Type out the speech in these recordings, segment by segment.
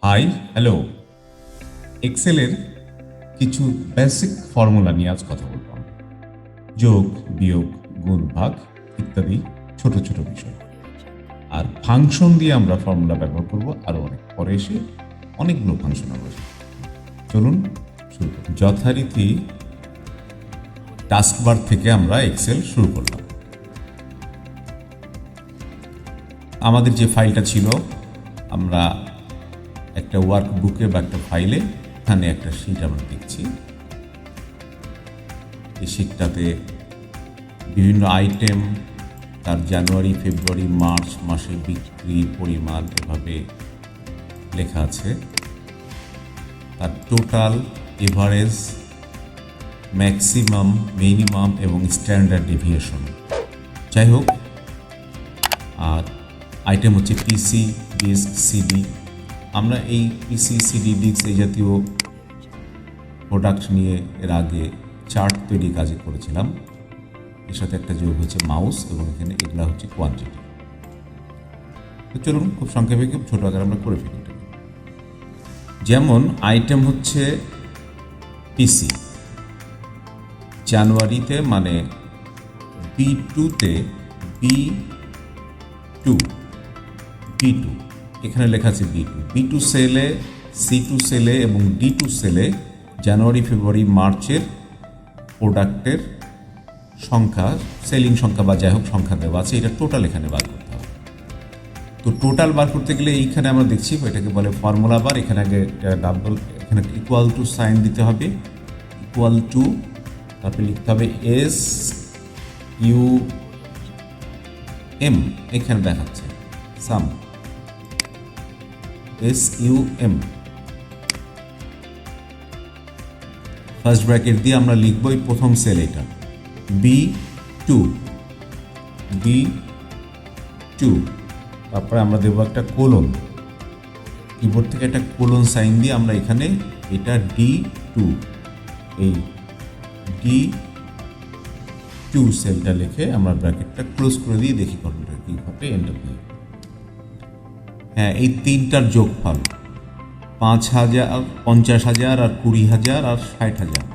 High, hello. এক্সেলের কিছু basic formula নিয়ে আজ কথা বলব। যোগ, বিয়োগ, গুণ, ভাগ ইত্যাদি ছোট ছোট বিষয়। আর ফাংশন দিয়ে আমরা ফর্মুলা ব্যবহার করব আরও অনেক পরে এসে অনেকগুলো ফাংশন আমরা শিখব। চলুন শুরু করি। যথারীতি টাস্কবার থেকে আমরা এক্সেল শুরু করলাম। আমাদের যে ফাইলটা ছিল, আমরা একটা ওয়ার্কবুকে বা একটা ফাইলে এখানে একটা শিট আমরা দেখছি। এই শিটটাতে বিভিন্ন আইটেম, তার জানুয়ারি, ফেব্রুয়ারি, মার্চ মাসে বিক্রির পরিমাণ এভাবে লেখা আছে। তার টোটাল, এভারেজ, ম্যাক্সিমাম, মিনিমাম এবং স্ট্যান্ডার্ড ডেভিয়েশন। যাই হোক, আর আইটেম হচ্ছে পিসি, ডিস্ক, সিডি। আমরা এই পিসি, সিডি, ডিস্ক এই জাতীয় প্রোডাক্ট নিয়ে এর আগে চার্ট তৈরি কাজে করেছিলাম। এর সাথে একটা যোগ হচ্ছে মাউস, এবং এখানে এগুলা হচ্ছে কোয়ান্টিটি। তো চলুন খুব সংক্ষেপে খুব ছোটো আকারে আমরা করে ফেলি। যেমন আইটেম হচ্ছে পিসি, জানুয়ারিতে মানে B2-তে B2 এখানে লেখা আছে B2 সেলে, C2 সেলে এবং D2 সেলে জানুয়ারি, ফেব্রুয়ারি, মার্চের প্রোডাক্টের সংখ্যা, সেলিং সংখ্যা বা যাই হোক সংখ্যা দেওয়া আছে। এটা টোটাল এখানে বার করতে হবে। তো টোটাল বার করতে গেলে এইখানে আমরা দেখছি এটাকে বলে ফর্মুলা বার। এখানে আগে ডাবল, এখানে ইকুয়াল টু সাইন দিতে হবে, ইকুয়াল টু, তারপরে লিখতে হবে SUM, এখানে দেখাচ্ছে সাম, SUM। ফার্স্ট ব্র্যাকেট দিয়ে আমরা লিখবো এই প্রথম সেল, এটা B2। তারপরে আমরা দেবো একটা কোলন, কিবোর্ড থেকে একটা কোলন সাইন দিয়ে আমরা এখানে এটা D2, এই D2 সেলটা লিখে আমরা ব্র্যাকেটটা ক্লোজ করে দিয়ে দেখি কতটা কি হবে, এন্টার দিই। হ্যাঁ, এই তিনটার যোগফল 5,000, 50,000 আর 20,000 আর 60,000,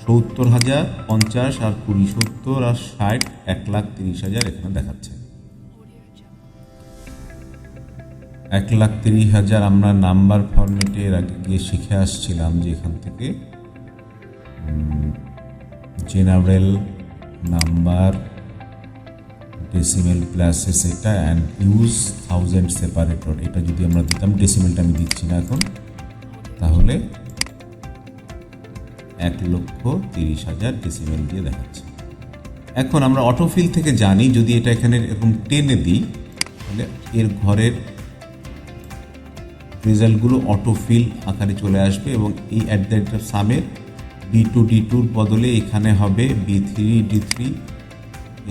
70,000, 50 আর 20, 70 আর 60, 1,30,000 এখানে দেখাচ্ছে। 1,30,000 আমরা নাম্বার ফরম্যাটে এর আগে গিয়ে শিখে আসছিলাম, যে এখান থেকে জেনারেল নাম্বার, ডেসিমেল প্লাসেস এটা, অ্যান্ড ইউজ 1000 সেপারেটর। এটা যদি আমরা দিতাম, ডেসিমেলটা আমি দিচ্ছি না এখন, তাহলে 1,30,000 ডেসিমেল দিয়ে দেখাচ্ছে। এখন আমরা অটোফিল থেকে জানি, যদি এটা এখানে এরকম টেনে দিই তাহলে এর ঘরের রেজাল্টগুলো অটোফিল আকারে চলে আসবে, এবং এই অ্যাট দ্য রেট অফ সামের B2 D2-র বদলে এখানে হবে B3 D3,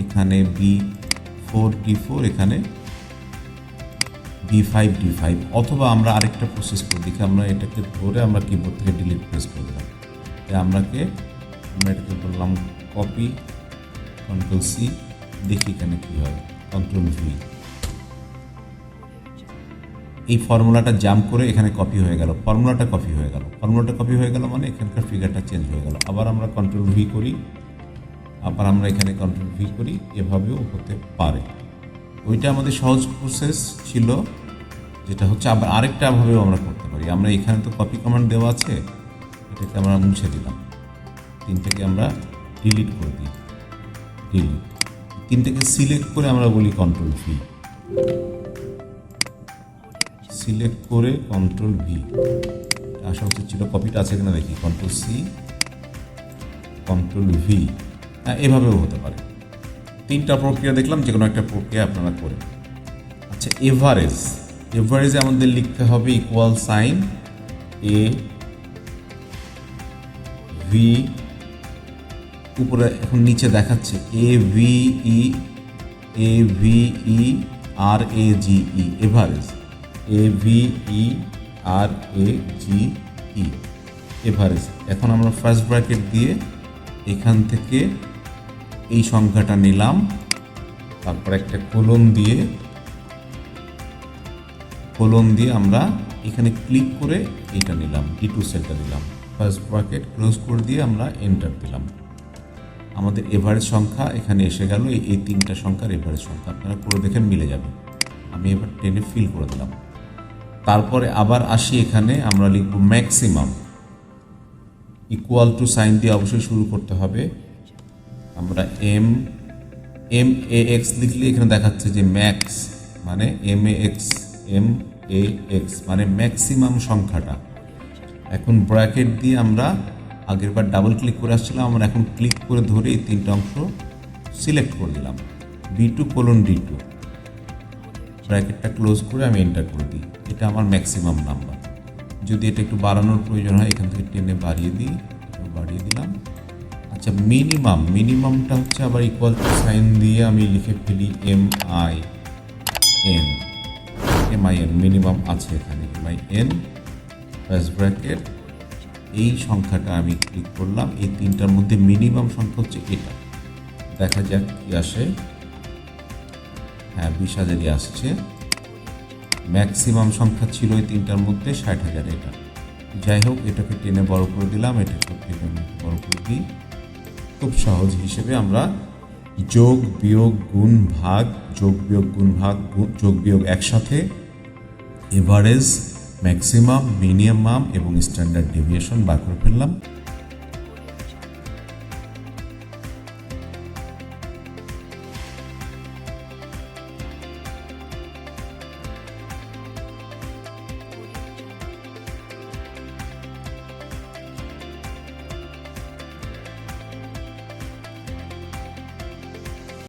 এখানে B4 D4, এখানে B5 D5। অথবা আমরা আরেকটা প্রসেস করে দেখি, আমরা এটাকে ধরে আমরা কিবোর্ড থেকে ডিলিট প্রেস করে দিলাম। আমরা এটাকে বললাম কপি, Ctrl+C, দেখি এখানে কী হয়, Ctrl+V। এই ফর্মুলাটা জাম্প করে এখানে কপি হয়ে গেল, ফর্মুলাটা কপি হয়ে গেল মানে এখানকার ফিগারটা চেঞ্জ হয়ে গেল। আবার আমরা Ctrl+V করি, আবার আমরা এখানে Ctrl+V করি, এভাবেও হতে পারে। ওইটা আমাদের সহজ প্রসেস ছিল, যেটা হচ্ছে আবার আরেকটাভাবেও আমরা করতে পারি। আমরা এখানে তো কপি কমান্ড দেওয়া আছে, এটাকে আমরা মুছে দিলাম, তিনটাকে আমরা ডিলিট করে দিই, তিনটাকে সিলেক্ট করে আমরা বলি Ctrl+V, সিলেক্ট করে Ctrl+V। আশা উচিত ছিল, কপিটা আছে কিনা দেখি, Ctrl+C, Ctrl+V। এভাবেও হতে পারে। তিনটা প্রক্রিয়া দেখলাম, যে কোনো একটা প্রক্রিয়া আপনারা করেন। আচ্ছা, এভারেজে আমাদের লিখতে হবে ইকুয়াল সাইন AV, উপরে এখন নিচে দেখাচ্ছে AVE RAGE, average, AVERAGE, average. এখন আমরা ফার্স্ট ব্র্যাকেট দিয়ে এখান থেকে এই সংখ্যাটা নিলাম, তারপর একটা কোলন দিয়ে আমরা এখানে ক্লিক করে এটা নিলাম, D2 সেলটা নিলাম, ফার্স্ট ব্র্যাকেট ক্লোজ করে দিয়ে আমরা এন্টার দিলাম। আমাদের এভারেজ সংখ্যা এখানে এসে গেল। এই তিনটা সংখ্যার এভারেজ সংখ্যা আপনারা করে দেখেন মিলে যাবে। আমি এবার টেনে ফিল করে দিলাম। তারপরে আবার আসি, এখানে আমরা লিখব ম্যাক্সিমাম, ইকুয়াল টু সাইন দিয়ে অবশ্যই শুরু করতে হবে। আমরা MAX লিখলে এখানে দেখাচ্ছে যে ম্যাক্স মানে MAX মানে ম্যাক্সিমাম সংখ্যাটা। এখন ব্র্যাকেট দিয়ে আমরা আগের বার ডাবল ক্লিক করে আসছিলাম, আমরা এখন ক্লিক করে ধরে এই তিনটা অংশ সিলেক্ট করে দিলাম, B2:D2, ব্র্যাকেটটা ক্লোজ করে আমি এন্টার করে দিই। এটা আমার ম্যাক্সিমাম নাম্বার। যদি এটা একটু বাড়ানোর প্রয়োজন হয় এখান থেকে টেনে বাড়িয়ে দিই, বাড়িয়ে দিলাম। আচ্ছা, মিনিমামটা হচ্ছে আবার ইকুয়াল টু সাইন দিয়ে আমি লিখে ফেলি MIN, মিনিমাম আছে এখানে, MIN ফার্স্ট ব্র্যাকেট। এই সংখ্যাটা আমি ক্লিক করলাম, এই তিনটার মধ্যে মিনিমাম সংখ্যা হচ্ছে এটা। দেখা যাক কি আসে। হ্যাঁ, 20,000ই আসছে। ম্যাক্সিমাম সংখ্যা ছিল এই তিনটার মধ্যে 60,000 এটা। যাই হোক, এটাকে টেনে বড় করে দিলাম, এটাকে টেনে বড় করে দিই। খুব সহজ হিসেবে আমরা যোগ বিয়োগ গুণ ভাগ, যোগ বিয়োগ গুণ ভাগ, যোগ বিয়োগ একসাথে, এভারেজ, ম্যাক্সিমাম, মিনিমাম এবং স্ট্যান্ডার্ড ডেভিয়েশন বার করে ফেললাম।